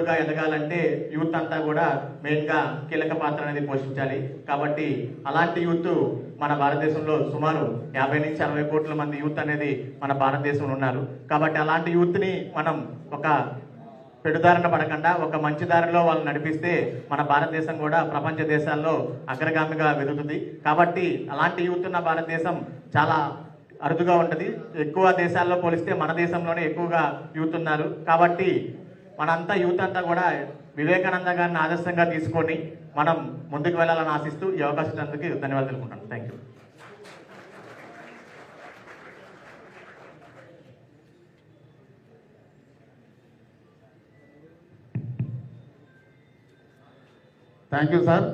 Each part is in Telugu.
పౌరులుగా ఎదగాలంటే యూత్ అంతా కూడా మెయిన్గా కీలక పాత్ర అనేది పోషించాలి. కాబట్టి అలాంటి యూత్ మన భారతదేశంలో సుమారు 50 నుంచి 60 కోట్ల మంది యూత్ అనేది మన భారతదేశంలో ఉన్నారు. కాబట్టి అలాంటి యూత్ని మనం ఒక పెడుదారిన పడకుండా ఒక మంచి దారిలో వాళ్ళు నడిపిస్తే మన భారతదేశం కూడా ప్రపంచ దేశాల్లో అగ్రగామిగా వెదుగుతుంది. కాబట్టి అలాంటి యూత్ ఉన్న భారతదేశం చాలా అరుదుగా ఉంటుంది. ఎక్కువ దేశాల్లో పోలిస్తే మన దేశంలోనే ఎక్కువగా యూత్ ఉన్నారు. కాబట్టి మనంతా యూత్ అంతా కూడా వివేకానంద గారిని ఆదర్శంగా తీసుకొని మనం ముందుకు వెళ్ళాలని ఆశిస్తూ ఈ అవకాశం ఇచ్చినందుకు ధన్యవాదాలు తెలుపుకుంటాను. Thank you. Thank you sir.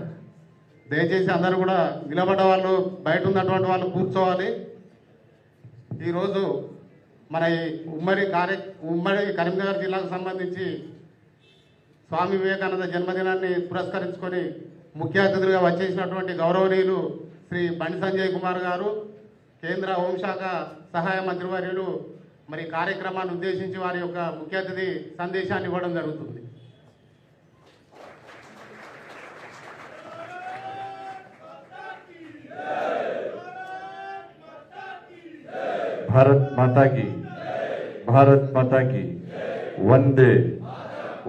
దయచేసి అందరూ కూడా నిలబడ్డ వాళ్ళు, బయట ఉన్నటువంటి వాళ్ళు కూర్చోవాలి. ఈరోజు మన ఈ ఉమ్మడి కరీంనగర్ జిల్లాకు సంబంధించి స్వామి వివేకానంద జన్మదినాన్ని పురస్కరించుకొని ముఖ్య అతిథులుగా వచ్చేసినటువంటి గౌరవనీయులు శ్రీ బండి సంజయ్ కుమార్ గారు, కేంద్ర హోంశాఖ సహాయ మంత్రివర్యులు మరి కార్యక్రమాన్ని ఉద్దేశించి వారి యొక్క ముఖ్య అతిథి సందేశాన్ని ఇవ్వడం జరుగుతుంది. भारत माता की, भारत माता की, वंदे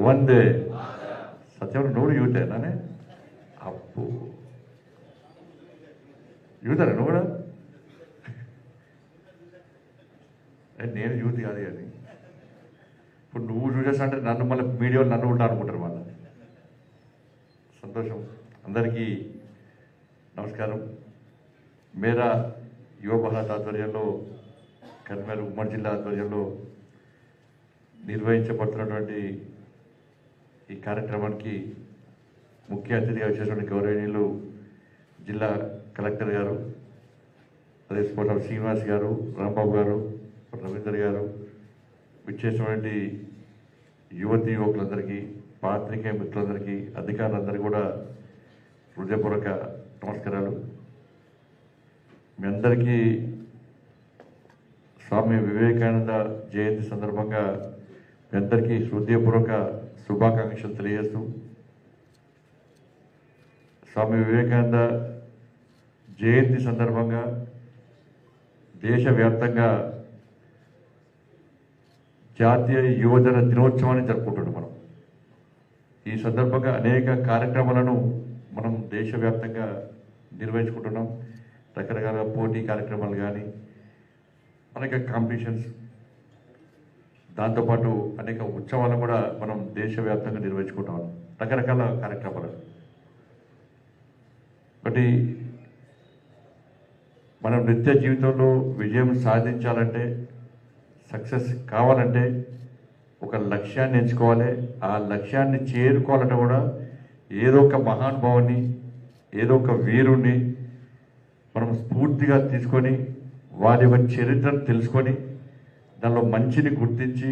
वंदे. सत्यम नोड़ यूथ है ना अप्पू यूथ है नोड़ నేను యూత్ కాదు కానీ ఇప్పుడు నువ్వు చూసేస్తా అంటే నన్ను మళ్ళీ మీడియాలో నన్ను ఉంటా అనుకుంటారు వాళ్ళ. సంతోషం. అందరికీ నమస్కారం. మేరా యువ భారత్ ఆధ్వర్యంలో కరీంనగర్ ఉమ్మడి జిల్లా ఆధ్వర్యంలో నిర్వహించబడుతున్నటువంటి ఈ కార్యక్రమానికి ముఖ్య అతిథిగా వచ్చేటువంటి గౌరవనీయులు జిల్లా కలెక్టర్ గారు, అదే స్పోర్ట్ ఆఫ్ శ్రీనివాస్ గారు, రాంబాబు గారు, రవీందర్ గారు, విచ్చేసినటువంటి యువతి యువకులందరికీ, పాత్రికేయ మిత్రులందరికీ, అధికారులందరికీ కూడా హృదయపూర్వక నమస్కారాలు. మీ అందరికీ స్వామి వివేకానంద జయంతి సందర్భంగా మీ అందరికీ హృదయపూర్వక శుభాకాంక్షలు తెలియజేస్తూ, స్వామి వివేకానంద జయంతి సందర్భంగా దేశవ్యాప్తంగా జాతీయ యువజన దినోత్సవాన్ని జరుపుకుంటున్నాం. మనం ఈ సందర్భంగా అనేక కార్యక్రమాలను మనం దేశవ్యాప్తంగా నిర్వహించుకుంటున్నాం. రకరకాల పోటీ కార్యక్రమాలు కానీ, అనేక కాంపిటీషన్స్, దాంతోపాటు అనేక ఉత్సవాలను కూడా మనం దేశవ్యాప్తంగా నిర్వహించుకుంటాం, రకరకాల కార్యక్రమాలు. ఒకటి, మనం నిత్య జీవితంలో విజయం సాధించాలంటే, సక్సెస్ కావాలంటే ఒక లక్ష్యాన్ని ఎంచుకోవాలి. ఆ లక్ష్యాన్ని చేరుకోవాలంటే కూడా ఏదో ఒక మహానుభావుని, ఏదో ఒక వీరుణ్ణి మనం స్ఫూర్తిగా తీసుకొని వారి యొక్క చరిత్రను తెలుసుకొని దానిలో మంచిని గుర్తించి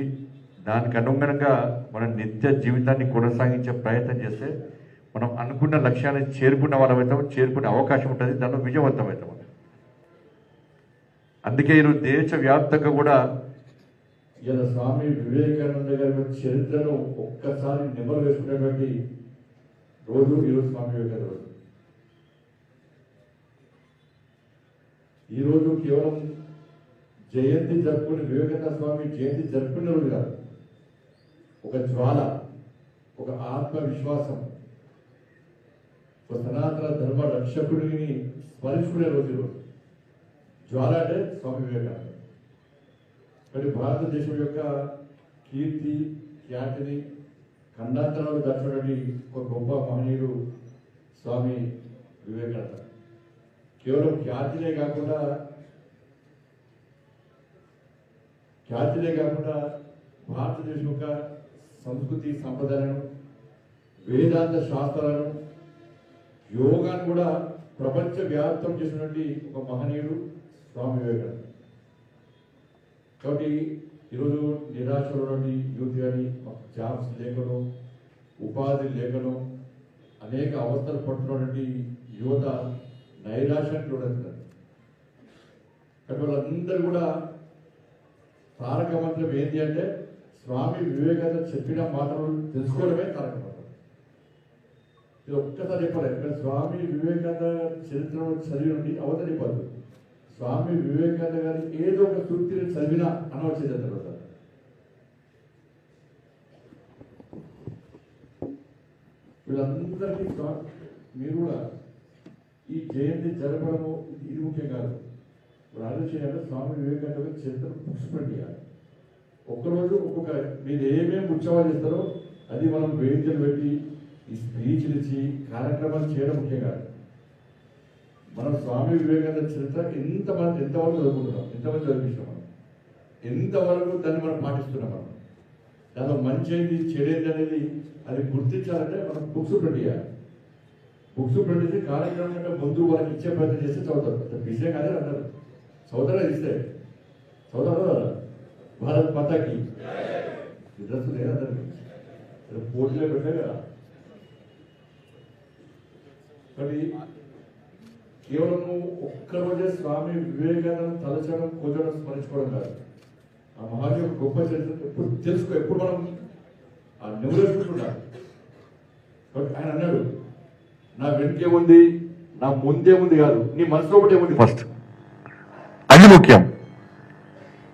దానికి అనుగుణంగా మన నిత్య జీవితాన్ని కొనసాగించే ప్రయత్నం చేస్తే మనం అనుకున్న లక్ష్యాన్ని చేరుకున్న వాళ్ళమవుతాం, చేరుకునే అవకాశం ఉంటుంది, దానిలో విజయవంతమవుతాం. అందుకే ఈరోజు దేశవ్యాప్తంగా కూడా ఇలా స్వామి వివేకానంద గారి చరిత్రను ఒక్కసారి నెమరు వేసుకునేటువంటి రోజు ఈరోజు స్వామి వివేకానంద రోజు. ఈరోజు కేవలం జయంతి జరుపుకుని వివేకానంద స్వామి జయంతి జరుపుకునే రోజు కాదు, ఒక జ్వాల, ఒక ఆత్మవిశ్వాసం, ఒక సనాతన ధర్మ రక్షకుడిని స్మరించుకునే రోజు ఈరోజు. జ్వాల అంటే స్వామి వివేకానంద. కానీ భారతదేశం యొక్క కీర్తి ఖ్యాతిని ఖండాంతరాలు దాచినటువంటి ఒక గొప్ప మహనీయుడు స్వామి వివేకానంద. కేవలం ఖ్యాతినే కాకుండా భారతదేశం యొక్క సంస్కృతి సంప్రదాయాలను, వేదాంత శాస్త్రాలను, యోగాన్ని కూడా ప్రపంచ వ్యాప్తం చేసినటువంటి ఒక మహనీయుడు స్వామి వివేకానంద. కాబట్టి ఈరోజు నిరాశలో యూత్ కానీ జాబ్స్ లేకను, ఉపాధి లేకను అనేక అవస్థలు పడుతున్నటువంటి యువత నైరాశ్యానికి చూడవుతున్నారు. కాబట్టి వాళ్ళందరూ కూడా తారక మంత్రం ఏంటి అంటే స్వామి వివేకానంద చెప్పిన మాటలు తెలుసుకోవడమే తారక మంత్రం. ఇది ఒక్కసారి చెప్పలేదు, కానీ స్వామి వివేకానంద చరిత్రను చదివినండి అవతలి పదు స్వామి వివేకానంద గారి ఏదో ఒక సూక్తిని చదివినా అనవచ్చేది తర్వాత వీళ్ళందరికీ మీరు కూడా ఈ జయంతి జరపడము ఇది ముఖ్యం కాదు. ఇప్పుడు ఆలోచన స్వామి వివేకానంద గారి చరిత్ర బుక్స్ ప్రింట్ చేయాలి. ఒక్కరోజు ఒక్కొక్క మీరు ఏమేమి ఉత్సవాలు చేస్తారో అది మనం వేదికలు పెట్టి ఈ స్పీచ్లు ఇచ్చి కార్యక్రమాలు చేయడం ముఖ్యం కాదు. మనం స్వామి వివేకానంద చరిత్ర ఎంతవరకు చదువుకుంటున్నాం, ఎంతమంది చదివిస్తున్నాం, మనం ఎంతవరకు దాన్ని మనం పాటిస్తున్నాం, మనం దానిలో మంచి ఏంటి చెడేది అనేది అది గుర్తించాలంటే మనం బుక్స్ ప్రింట్ చేయాలి. బుక్స్ ప్రింట్ చేసి కార్యక్రమం కంటే ముందు వాళ్ళకి ఇచ్చే ప్రయత్నం చేస్తే చదువుతారు. విషయం కాదే అంటారు, చదువుతారా ఇస్తే చదువుతారా భారత్ మాతాకి డ్రెస్ లేదా అందరికి పోటీలో పెట్టే కదా. కానీ కేవలము ఒక్కరోజే స్వామి వివేకానంద తలచడం కూర్చోడం స్మరించుకోవడం కాదు, ఆ మహాన్ యొక్క గొప్ప చరిత్ర ఎప్పుడు తెలుసుకో, ఎప్పుడు మనం ఆ నెవరేసుకుంటున్నాడు. కాబట్టి ఆయన అన్నాడు, నా వెనుకే ఉంది, నా ముందే ఉంది కాదు, నీ మనసులో ఒకటి ఏముంది ఫస్ట్ అది ముఖ్యం.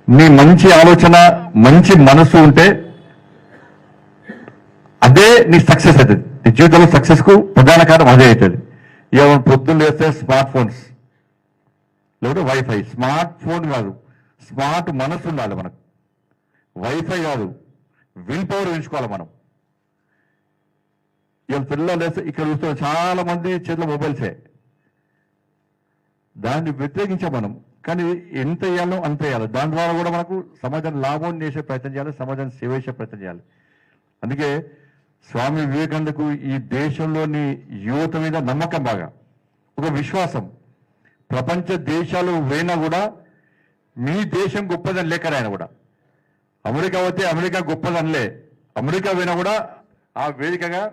నీ మంచి ఆలోచన, మంచి మనసు ఉంటే అదే నీ సక్సెస్ అవుతుంది. నీ జీవితంలో సక్సెస్ కు ప్రధాన కారణం అదే అవుతుంది. ఏమైనా పొద్దున్న లేస్తే స్మార్ట్ ఫోన్స్ లేకపోతే వైఫై, స్మార్ట్ ఫోన్ కాదు స్మార్ట్ మనసు ఉండాలి మనకు. వైఫై కాదు, విల్ పవర్ పెంచుకోవాలి మనం. ఇవాళ పిల్లలు లేస్తే ఇక్కడ చూస్తున్న చాలా మంది చేతిలో మొబైల్సే, దాన్ని వ్యతిరేకించాం మనం. కానీ ఎంత వేయాలో అంత వేయాలి. దాని ద్వారా కూడా మనకు సమాజాన్ని లాభం చేసే ప్రయత్నం చేయాలి, సమాజాన్ని సేవ చేసే ప్రయత్నం చేయాలి. అందుకే స్వామి వివేకానందకు ఈ దేశంలోని యువత మీద నమ్మకం, బాగా ఒక విశ్వాసం. ప్రపంచ దేశాలు పోయినా కూడా మీ దేశం గొప్పదని లేకరు ఆయన కూడా. అమెరికా పోతే అమెరికా గొప్పదనిలే, అమెరికా పోయినా కూడా ఆ వేదికగా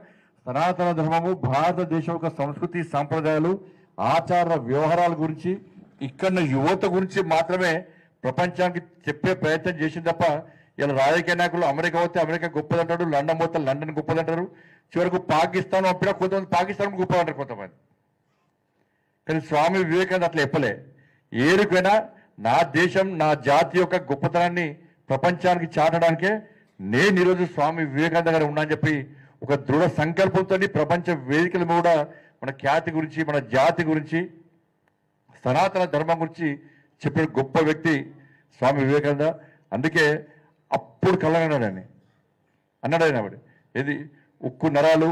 సనాతన ధర్మము, భారతదేశం యొక్క సంస్కృతి సాంప్రదాయాలు, ఆచార వ్యవహారాల గురించి, ఇక్కడ యువత గురించి మాత్రమే ప్రపంచానికి చెప్పే ప్రయత్నం చేసింది తప్ప ఇలా రాజకీయ నాయకులు అమెరికా పోతే అమెరికా గొప్పదంటాడు, లండన్ పోతే లండన్ గొప్పదంటారు, చివరకు పాకిస్తాన్ పంపినా కొంతమంది పాకిస్తాన్ గొప్పదంటారు కొంతమంది. కానీ స్వామి వివేకానంద అట్లా చెప్పలే. ఏరికైనా నా దేశం, నా జాతి యొక్క గొప్పతనాన్ని ప్రపంచానికి చాటడానికే నేను ఈరోజు స్వామి వివేకానంద గారు ఉన్నా అని చెప్పి ఒక దృఢ సంకల్పంతో ప్రపంచ వేదికల మీద కూడా మన ఖ్యాతి గురించి, మన జాతి గురించి, సనాతన ధర్మం గురించి చెప్పిన గొప్ప వ్యక్తి స్వామి వివేకానంద. అందుకే అప్పుడు కలగన్నాడని అన్నాడు ఆయన. ఇది ఉక్కు నరాలు,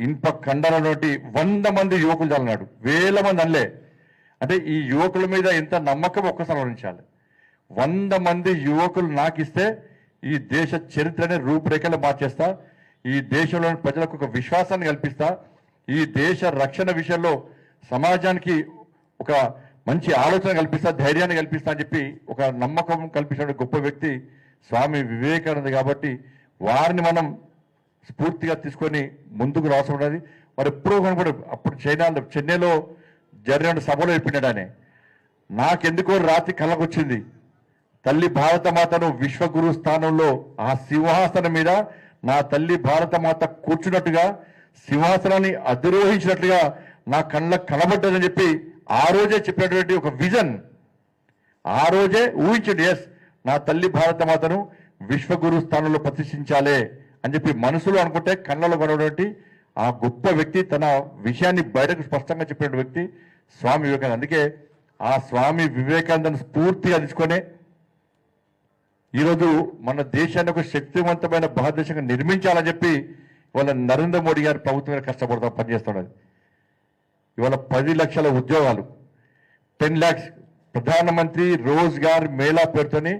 ఇనుప కండలతోటి 100 మంది యువకులు చాలన్నాడు, 1000 మంది అనలే. అంటే ఈ యువకుల మీద ఎంత నమ్మకం ఒక్కసారి ఆలోచించాలి. 100 మంది యువకులు నాకిస్తే ఈ దేశ చరిత్రనే రూపురేఖలు మార్చేస్తా, ఈ దేశంలోని ప్రజలకు ఒక విశ్వాసాన్ని కల్పిస్తా, ఈ దేశ రక్షణ విషయంలో సమాజానికి ఒక మంచి ఆలోచన కల్పిస్తా, ధైర్యాన్ని కల్పిస్తా అని చెప్పి ఒక నమ్మకం కల్పించిన గొప్ప వ్యక్తి స్వామి వివేకానంద. కాబట్టి వారిని మనం స్ఫూర్తిగా తీసుకొని ముందుకు రావాల్సి ఉన్నది. మరి ఎప్పుడో కనపడు అప్పుడు చెన్నైలో జరిగిన సభలో చెప్పినాడనే, నాకెందుకో రాత్రి కళ్ళకు వచ్చింది, తల్లి భారతమాతను విశ్వగురు స్థానంలో ఆ సింహాసనం మీద నా తల్లి భారతమాత కూర్చున్నట్టుగా, సింహాసనాన్ని అధిరోహించినట్లుగా నా కళ్ళకు కనబడ్డదని చెప్పి ఆ రోజే చెప్పినటువంటి ఒక విజన్, ఆ రోజే ఊహించండి. ఎస్, నా తల్లి భారతమాతను విశ్వగురు స్థానంలో ప్రతిష్ఠించాలే అని చెప్పి మనసులో అనుకుంటే కళ్ళలో కనబడినటువంటి ఆ గొప్ప వ్యక్తి, తన విషయాన్ని బయటకు స్పష్టంగా చెప్పిన వ్యక్తి స్వామి వివేకానంద. అందుకే ఆ స్వామి వివేకానందను స్ఫూర్తిగా తీసుకొని ఈరోజు మన దేశాన్ని ఒక శక్తివంతమైన భారతదేశంగా నిర్మించాలని చెప్పి ఇవాళ నరేంద్ర మోడీ గారి ప్రభుత్వం కష్టపడతా పనిచేస్తున్నది. ఇవాళ 10 లక్షల ఉద్యోగాలు, 10 lakhs ప్రధానమంత్రి రోజ్గార్ మేళా పేరుతోని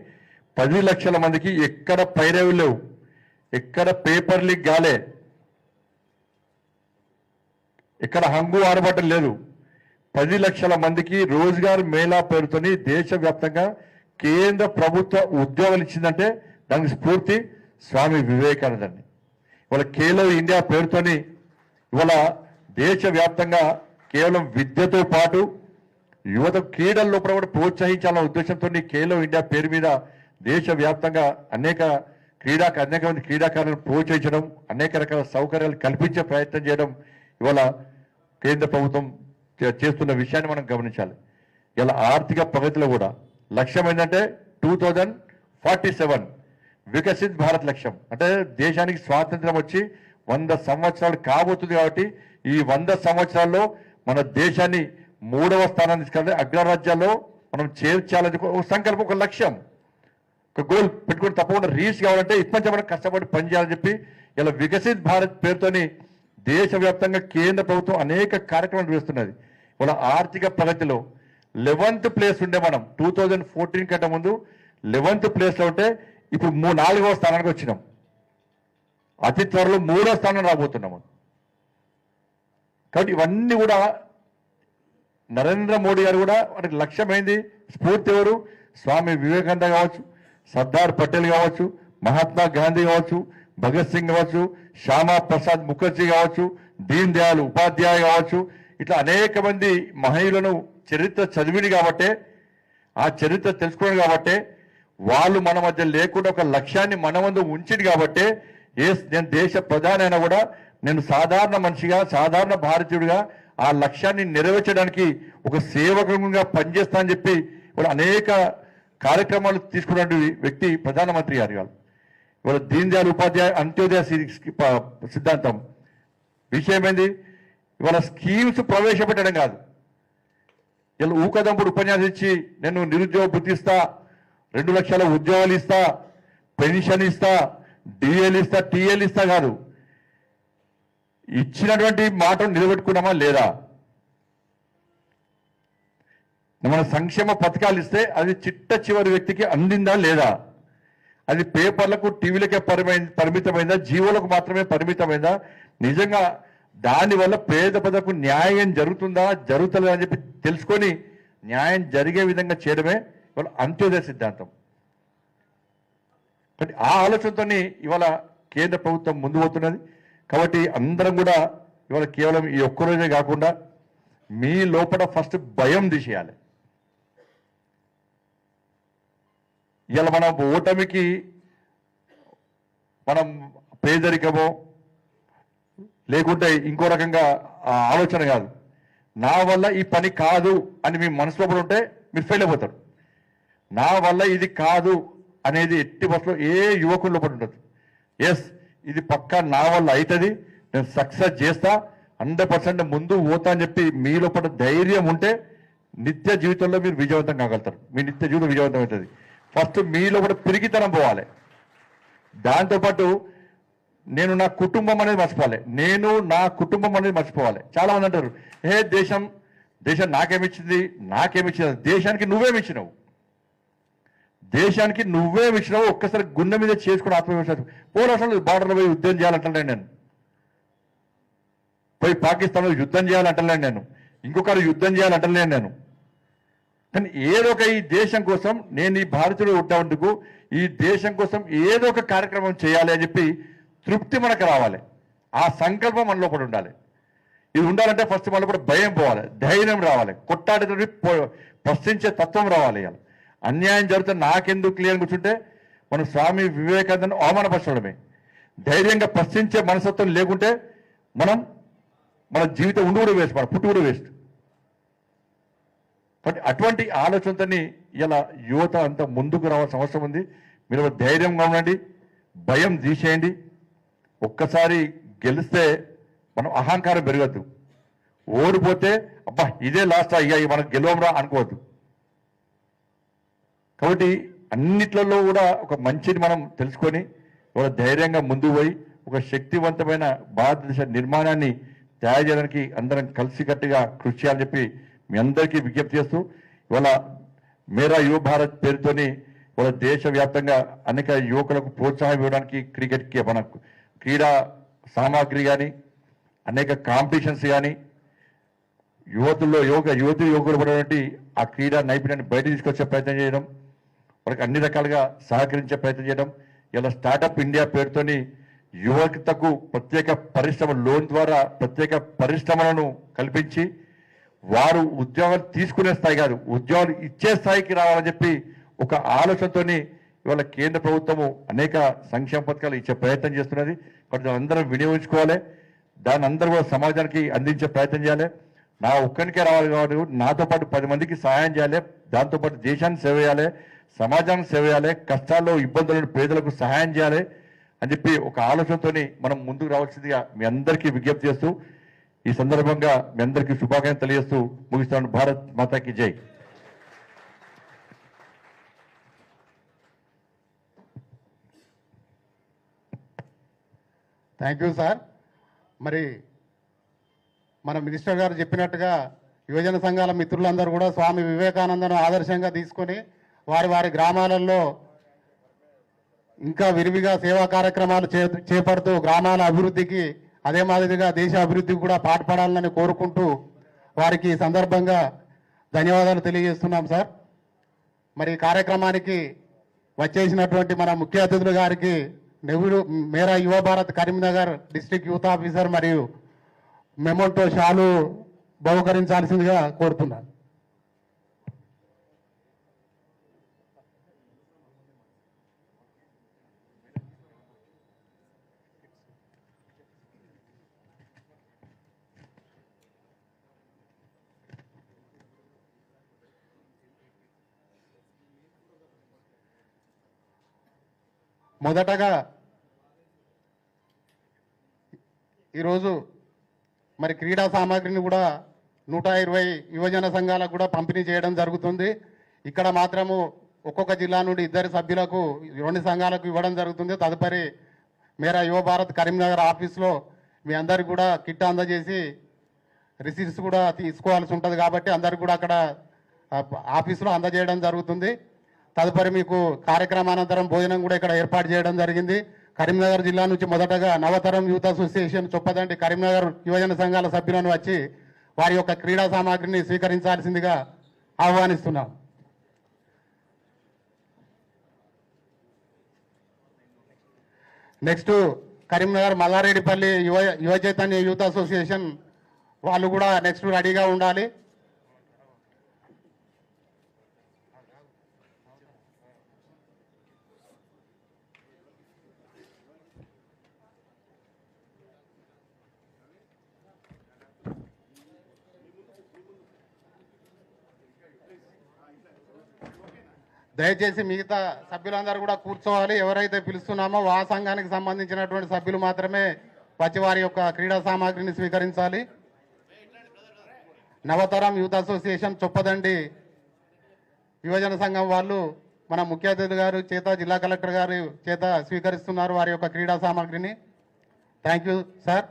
10 లక్షల మందికి ఎక్కడ పైరవి లేవు, ఎక్కడ పేపర్ లీక్ గాలే, ఎక్కడ హంగు ఆరబట్టం లేదు. 10 లక్షల మందికి రోజ్గార్ మేళా పేరుతోని దేశవ్యాప్తంగా కేంద్ర ప్రభుత్వ ఉద్యోగాలు ఇచ్చిందంటే దానికి స్ఫూర్తి స్వామి వివేకానందని. ఇవాళ ఖేలో ఇండియా పేరుతోని ఇవాళ దేశవ్యాప్తంగా కేవలం విద్యతో పాటు యువత క్రీడల లోపల కూడా ప్రోత్సహించాలన్న ఉద్దేశంతో ఖేలో ఇండియా పేరు మీద దేశవ్యాప్తంగా అనేక అనేక మంది క్రీడాకారులను ప్రోత్సహించడం, అనేక రకాల సౌకర్యాలు కల్పించే ప్రయత్నం చేయడం ఇవాళ కేంద్ర ప్రభుత్వం చేస్తున్న విషయాన్ని మనం గమనించాలి. ఇలా ఆర్థిక ప్రగతిలో కూడా లక్ష్యం ఏంటంటే 2047 వికసిత్ భారత్ లక్ష్యం. అంటే దేశానికి స్వాతంత్రం వచ్చి 100 సంవత్సరాలు కాబోతుంది. కాబట్టి ఈ 100 సంవత్సరాల్లో మన దేశాన్ని 3వ స్థానాన్ని తీసుకెళ్ళి అగ్రరాజ్యాల్లో మనం చేర్చాలని ఒక సంకల్పం, ఒక లక్ష్యం, ఒక గోల్ పెట్టుకుని తప్పకుండా రీచ్ కావాలంటే ఇప్పటి మనం కష్టపడి పనిచేయాలని చెప్పి ఇలా వికసిత్ భారత్ పేరుతోని దేశవ్యాప్తంగా కేంద్ర ప్రభుత్వం అనేక కార్యక్రమాలు చేస్తున్నది. ఇలా ఆర్థిక ప్రగతిలో 11th ప్లేస్ ఉండే మనం 2014 కంటే ముందు 11th ప్లేస్లో ఉంటే ఇప్పుడు 4వ స్థానానికి వచ్చినాం. అతి త్వరలో 3వ స్థానం రాబోతున్నాం. కాబట్టి ఇవన్నీ కూడా నరేంద్ర మోడీ గారు కూడా వాటికి లక్ష్యమైంది. స్ఫూర్తి ఎవరు? స్వామి వివేకానంద కావచ్చు, సర్దార్ పటేల్ కావచ్చు, మహాత్మా గాంధీ కావచ్చు, భగత్ సింగ్ కావచ్చు, శ్యామా ప్రసాద్ ముఖర్జీ కావచ్చు, దీన్ దయాళ్ ఉపాధ్యాయ కావచ్చు, ఇట్లా అనేక మంది మహనీయులను చరిత్ర చదివింది కాబట్టే, ఆ చరిత్ర తెలుసుకున్నాడు కాబట్టే, వాళ్ళు మన మధ్య లేకుండా ఒక లక్ష్యాన్ని మన ముందు ఉంచింది కాబట్టే, నేను దేశ ప్రధాని అయినా కూడా నేను సాధారణ మనిషిగా, సాధారణ భారతీయుడిగా ఆ లక్ష్యాన్ని నెరవేర్చడానికి ఒక సేవకంగా పనిచేస్తా అని చెప్పి ఇప్పుడు అనేక కార్యక్రమాలు తీసుకున్న వ్యక్తి ప్రధానమంత్రి గారు. ఇవాళ దీన్ దయాళ్ ఉపాధ్యాయ అంత్యోదయ సిద్ధాంతం విషయం ఏంది? ఇవాళ స్కీమ్స్ ప్రవేశపెట్టడం కాదు. ఇలా ఊకదంపుడు ఉపన్యాసం ఇచ్చి నేను నిరుద్యోగ వృత్తి ఇస్తా, 2 లక్షల ఉద్యోగాలు ఇస్తా, పెన్షన్ ఇస్తా, డిఎల్ ఇస్తా, టీఎల్ ఇస్తా కాదు. ఇచ్చినటువంటి మాటను నిలబెట్టుకున్నామా లేదా? మన సంక్షేమ పథకాలు ఇస్తే అది చిట్ట చివరి వ్యక్తికి అందిందా లేదా? అది పేపర్లకు, టీవీలకే పరిమితమైందా? జీవోలకు మాత్రమే పరిమితమైందా? నిజంగా దానివల్ల పేద ప్రజలకు న్యాయం జరుగుతుందా, జరుగుతుందా అని చెప్పి తెలుసుకొని న్యాయం జరిగే విధంగా చేయడమే ఇవాళ అంత్యోదయ సిద్ధాంతం. కాబట్టి ఆ ఆలోచనతో ఇవాళ కేంద్ర ప్రభుత్వం ముందు పోతున్నది. కాబట్టి అందరం కూడా ఇవాళ కేవలం ఈ ఒక్కరోజే కాకుండా మీ లోపల ఫస్ట్ భయం తీసేయాలి. ఇలా మనం ఓటమికి మనం పేదరికమో లేకుంటే ఇంకో రకంగా ఆలోచన కాదు. నా వల్ల ఈ పని కాదు అని మీ మనసులో కూడా ఉంటే మీరు ఫెయిల్ అయిపోతారు. నా వల్ల ఇది కాదు అనేది ఎట్టి బస్సులో ఏ యువకుల లోపల ఉండదు. ఎస్, ఇది పక్కా నా వల్ల అవుతుంది, నేను సక్సెస్ చేస్తా, 100% ముందు పోతా అని చెప్పి మీ లోపల ధైర్యం ఉంటే నిత్య జీవితంలో మీరు విజయవంతం కాగలుగుతారు. మీ నిత్య జీవితం విజయవంతం అవుతుంది. ఫస్ట్ మీలో కూడా పిరిగితనం పోవాలి. దాంతోపాటు నేను నా కుటుంబం అనేది మర్చిపోవాలి. నేను నా కుటుంబం అనేది మర్చిపోవాలి. చాలా మంది అంటారు, దేశం నాకేమిచ్చింది, దేశానికి నువ్వేమిచ్చినావు, దేశానికి నువ్వేమిచ్చినావు. ఒక్కసారి గుండె మీద చేసుకుని ఆత్మవిశ్వాసం. పోరాటంలో బార్డర్లో పోయి యుద్ధం చేయాలంటలేను నేను, పోయి పాకిస్తాన్లో యుద్ధం చేయాలంటలేను నేను, ఇంకొకరు యుద్ధం చేయాలంటలేను నేను. కానీ ఏదో ఒక ఈ దేశం కోసం, నేను ఈ భారతీయుడు ఉండేందుకు ఈ దేశం కోసం ఏదో ఒక కార్యక్రమం చేయాలి అని చెప్పి తృప్తి మనకు రావాలి. ఆ సంకల్పం మన లోపల ఉండాలి. ఇది ఉండాలంటే ఫస్ట్ మన లోపల భయం పోవాలి, ధైర్యం రావాలి, కొట్టాడే ప్రశ్నించే తత్వం రావాలి. అన్యాయం జరుగుతుంది నాకెందుకు క్లియర్ కూర్చుంటే మనం స్వామి వివేకానందను అవమానపరచడమే. ధైర్యంగా ప్రశ్నించే మనస్తత్వం లేకుంటే మన జీవితం ఉండి కూడా వేస్ట్, మన పుట్టు కూడా వేస్ట్. కాబట్టి అటువంటి ఆలోచనతో ఇలా యువత అంతా ముందుకు రావాల్సిన అవసరం ఉంది. మీరు ధైర్యంగా ఉండండి, భయం తీసేయండి. ఒక్కసారి గెలిస్తే మనం అహంకారం పెరగద్దు. ఓడిపోతే అబ్బా ఇదే లాస్ట్, ఇక మనం గెలవంరా అనుకోవద్దు. కాబట్టి అన్నిట్లలో కూడా ఒక మంచిని మనం తెలుసుకొని ఒక ధైర్యంగా ముందుకు పోయి ఒక శక్తివంతమైన భారతదేశ నిర్మాణాన్ని తయారు చేయడానికి అందరం కలిసికట్టుగా కృషి చేయాలని చెప్పి మీ అందరికీ విజ్ఞప్తి చేస్తూ, ఇవాళ మేరా యువ భారత్ పేరుతోని ఇవాళ దేశవ్యాప్తంగా అనేక యువకులకు ప్రోత్సాహం ఇవ్వడానికి క్రికెట్కి మన క్రీడా సామాగ్రి కానీ, అనేక కాంపిటీషన్స్ కానీ, యువకులు పడినటువంటి ఆ క్రీడా నైపుణ్యాన్ని బయట తీసుకొచ్చే ప్రయత్నం చేయడం, వాళ్ళకి అన్ని రకాలుగా సహకరించే ప్రయత్నం చేయడం. ఇలా స్టార్టప్ ఇండియా పేరుతోని యువతకు ప్రత్యేక పరిశ్రమ లోన్ ద్వారా ప్రత్యేక పరిశ్రమలను కల్పించి వారు ఉద్యోగాలు తీసుకునే స్థాయి కాదు, ఉద్యోగాలు ఇచ్చే స్థాయికి రావాలని చెప్పి ఒక ఆలోచనతోని ఇవాళ కేంద్ర ప్రభుత్వము అనేక సంక్షేమ పథకాలు ఇచ్చే ప్రయత్నం చేస్తున్నది. కాబట్టి అందరం వినియోగించుకోవాలి, దాన్ని అందరూ కూడా సమాజానికి అందించే ప్రయత్నం చేయాలి. నా ఒక్కరికే రావాలి కాబట్టి నాతో పాటు 10 మందికి సహాయం చేయాలి, దాంతోపాటు దేశానికి సేవ చేయాలి, సమాజానికి సేవ చేయాలి, కష్టాల్లో ఇబ్బందులను పేదలకు సహాయం చేయాలి అని చెప్పి ఒక ఆలోచనతోని మనం ముందుకు రావాల్సిందిగా మీ అందరికీ విజ్ఞప్తి చేస్తూ ఈ సందర్భంగా మీ అందరికీ శుభాకాంక్షలు తెలియజేస్తూ ముగిస్తాను. భారత్ మాతాకి జై. Thank you sir. మరి మన మినిస్టర్ గారు చెప్పినట్టుగా యువజన సంఘాల మిత్రులందరూ కూడా స్వామి వివేకానందను ఆదర్శంగా తీసుకొని వారి వారి గ్రామాలలో ఇంకా విరివిగా సేవా కార్యక్రమాలు చేపడుతూ గ్రామాల అభివృద్ధికి అదే మాదిరిగా దేశ అభివృద్ధికి కూడా పాటుపడాలని కోరుకుంటూ వారికి ఈ సందర్భంగా ధన్యవాదాలు తెలియజేస్తున్నాం సార్. మరి ఈ కార్యక్రమానికి వచ్చేసినటువంటి మన ముఖ్య అతిథులు గారికి నెహ్రూ మేరా యువ Bharat Karimnagar district youth officer మరియు మెమోంటో షాలు బహుకరించాల్సిందిగా కోరుతున్నాను. మొదటగా ఈరోజు మరి క్రీడా సామాగ్రిని కూడా 120 యువజన సంఘాలకు కూడా పంపిణీ చేయడం జరుగుతుంది. ఇక్కడ మాత్రము ఒక్కొక్క జిల్లా నుండి 2 సభ్యులకు 2 సంఘాలకు ఇవ్వడం జరుగుతుంది. తదుపరి మేరా యువ భారత్ కరీంనగర్ ఆఫీస్లో మీ అందరికి కూడా కిట్ అందజేసి రిసీట్స్ కూడా తీసుకోవాల్సి ఉంటుంది కాబట్టి అందరికి కూడా అక్కడ ఆఫీసులో అందజేయడం జరుగుతుంది. తదుపరి మీకు కార్యక్రమానంతరం భోజనం కూడా ఇక్కడ ఏర్పాటు చేయడం జరిగింది. కరీంనగర్ జిల్లా నుంచి మొదటగా నవతరం యూత్ అసోసియేషన్ చొప్పదండి కరీంనగర్ యువజన సంఘాల సభ్యులను వచ్చి వారి యొక్క క్రీడా సామాగ్రిని స్వీకరించాల్సిందిగా ఆహ్వానిస్తున్నాం. Next Karimnagar Mallareddipalli Yuva Chaitanya youth association వాళ్ళు కూడా నెక్స్ట్ రెడీగా ఉండాలి. దయచేసి మిగతా సభ్యులందరూ కూడా కూర్చోవాలి. ఎవరైతే పిలుస్తున్నామో ఆ సంఘానికి సంబంధించినటువంటి సభ్యులు మాత్రమే వచ్చి వారి యొక్క క్రీడా సామాగ్రిని స్వీకరించాలి. నవతరం యూత్ అసోసియేషన్ చొప్పదండి యువజన సంఘం వాళ్ళు మన ముఖ్య అతిథి గారు చేత జిల్లా కలెక్టర్ గారు చేత స్వీకరిస్తున్నారు వారి యొక్క క్రీడా సామాగ్రిని. Thank you sir.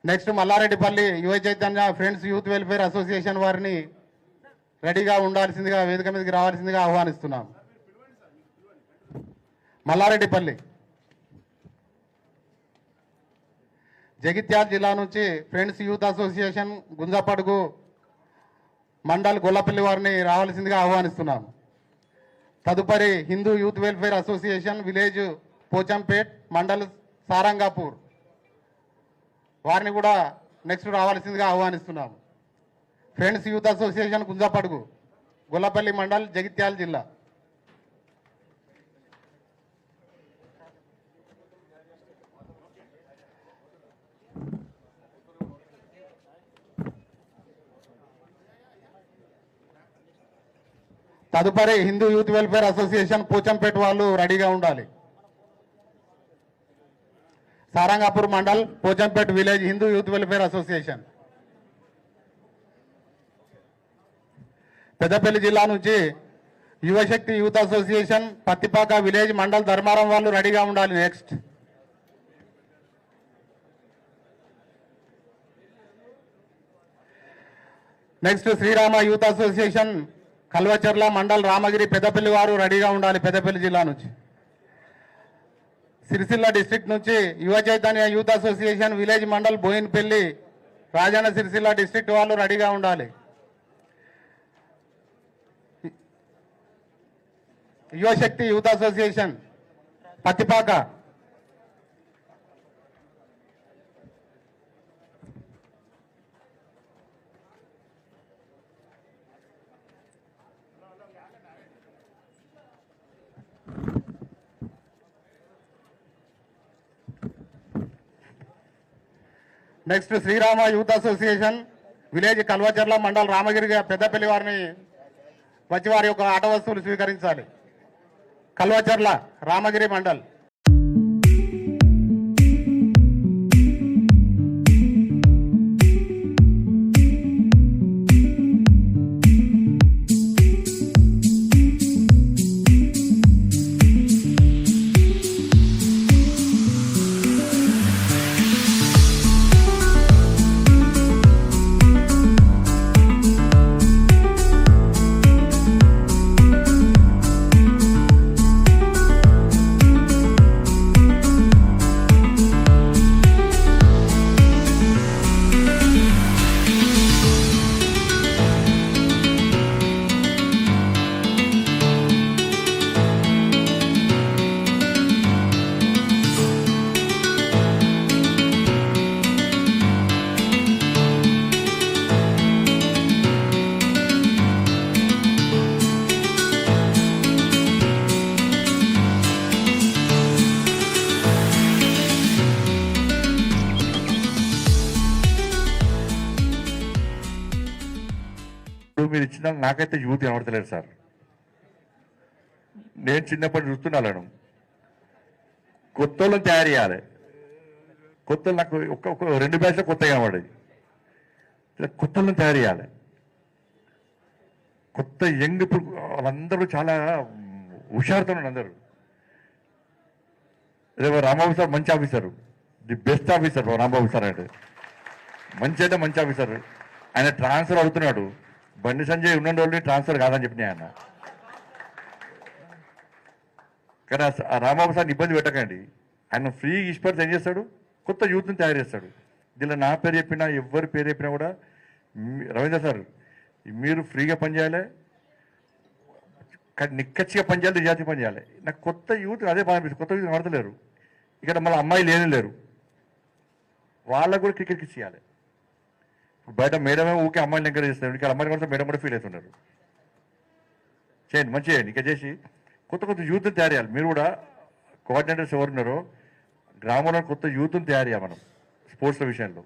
Next Mallareddipalli Yuva Chaitanya friends youth welfare association వారిని రెడీగా ఉండాల్సిందిగా వేదిక మీదకి రావాల్సిందిగా ఆహ్వానిస్తున్నాం. మల్లారెడ్డిపల్లి జగిత్యాల జిల్లా నుంచి friends youth association Gunjapadugu mandal Gollapalli వారిని రావాల్సిందిగా ఆహ్వానిస్తున్నాం. తదుపరి Hindu youth welfare association village Pochampet mandal Sarangapur వారిని కూడా నెక్స్ట్ రావాల్సిందిగా ఆహ్వానిస్తున్నాం. Friends youth association Gunjapadugu Gollapalli mandal Jagtial జిల్లా. తదుపరి Hindu youth welfare association Pochampeta వాళ్ళు రెడీగా ఉండాలి. Sarangapur mandal Pochampeta village Hindu youth welfare association. Peddapalli జిల్లా నుంచి Yuvashakti youth association Pattipaka village mandal Dharmaram వాళ్ళు రెడీగా ఉండాలి. Next Srirama youth association Kalvacharla mandal Ramagiri Peddapalli వారు రెడీగా ఉండాలి. పెద్దపల్లి జిల్లా నుంచి. సిరిసిల్ల డిస్ట్రిక్ట్ నుంచి Yuva Chaitanya youth association village mandal Boinpalli Rajanna Sircilla district వాళ్ళు రెడీగా ఉండాలి. Yuvashakti youth association Pattipaka next Srirama youth association village Kalvacharla mandal Ramagiri Peddapalli వారిని వచ్చి వారి యొక్క ఆట వస్తువులు స్వీకరించాలి. కల్వచర్ల రామగిరి మండల్. మీరు ఇచ్చిన నాకైతే యూత్ కనబడతలేదు సార్. నేను చిన్నప్పటి చూస్తున్నాను కొత్త వాళ్ళని తయారు చేయాలి. కొత్త నాకు ఒక 2 బ్యాచ్లో కొత్త కనబడేది. కొత్త వాళ్ళని తయారు చేయాలి. కొత్త యంగ్ ఇప్పుడు వాళ్ళందరూ చాలా హుషారుతో ఉన్నారు అందరూ. రేపు రాంబాబు సార్ మంచి officer, the best officer Rambabu sir అంటే మంచి ఆఫీసర్. ఆయన ట్రాన్స్ఫర్ అవుతున్నాడు. బండి సంజయ్ ఉన్న రోజులు ట్రాన్స్ఫర్ కాదని చెప్పిన ఆయన. కానీ ఆ రాంబాబు సార్ని ఇబ్బంది పెట్టకండి. ఆయన ఫ్రీ ఇష్టపడితే ఏం చేస్తాడు, కొత్త యూత్ని తయారు చేస్తాడు. దీనిలో నా పేరు చెప్పినా ఎవరి పేరు చెప్పినా కూడా రవీంద్ర సార్ మీరు ఫ్రీగా పనిచేయాలి, నిక్కచ్చిగా పనిచేయాలి, నిజాతి పనిచేయాలి. నాకు కొత్త యూత్ అదే బాగా అనిపిస్తుంది. కొత్త యూత్ నడతలేరు. ఇక్కడ మళ్ళీ అమ్మాయిలు ఏమీ లేరు. వాళ్ళకు కూడా క్రికెట్కి ఇచ్చేయాలి. బయట మేడమే ఊకే అమ్మాయిలు ఎంకరేజ్ చేస్తున్నారు. ఇక్కడ అమ్మాయిలు కూడా మేడం కూడా ఫీల్ అవుతున్నారు. చేయండి, మంచి చేయండి. ఇంకా చేసి కొత్త యూత్ని తయారు చేయాలి. మీరు కూడా కోఆర్డినేటర్స్ ఎవరున్నారో గ్రామంలో కొత్త యూత్ని తయారు చేయాలి మనం స్పోర్ట్స్ విషయంలో.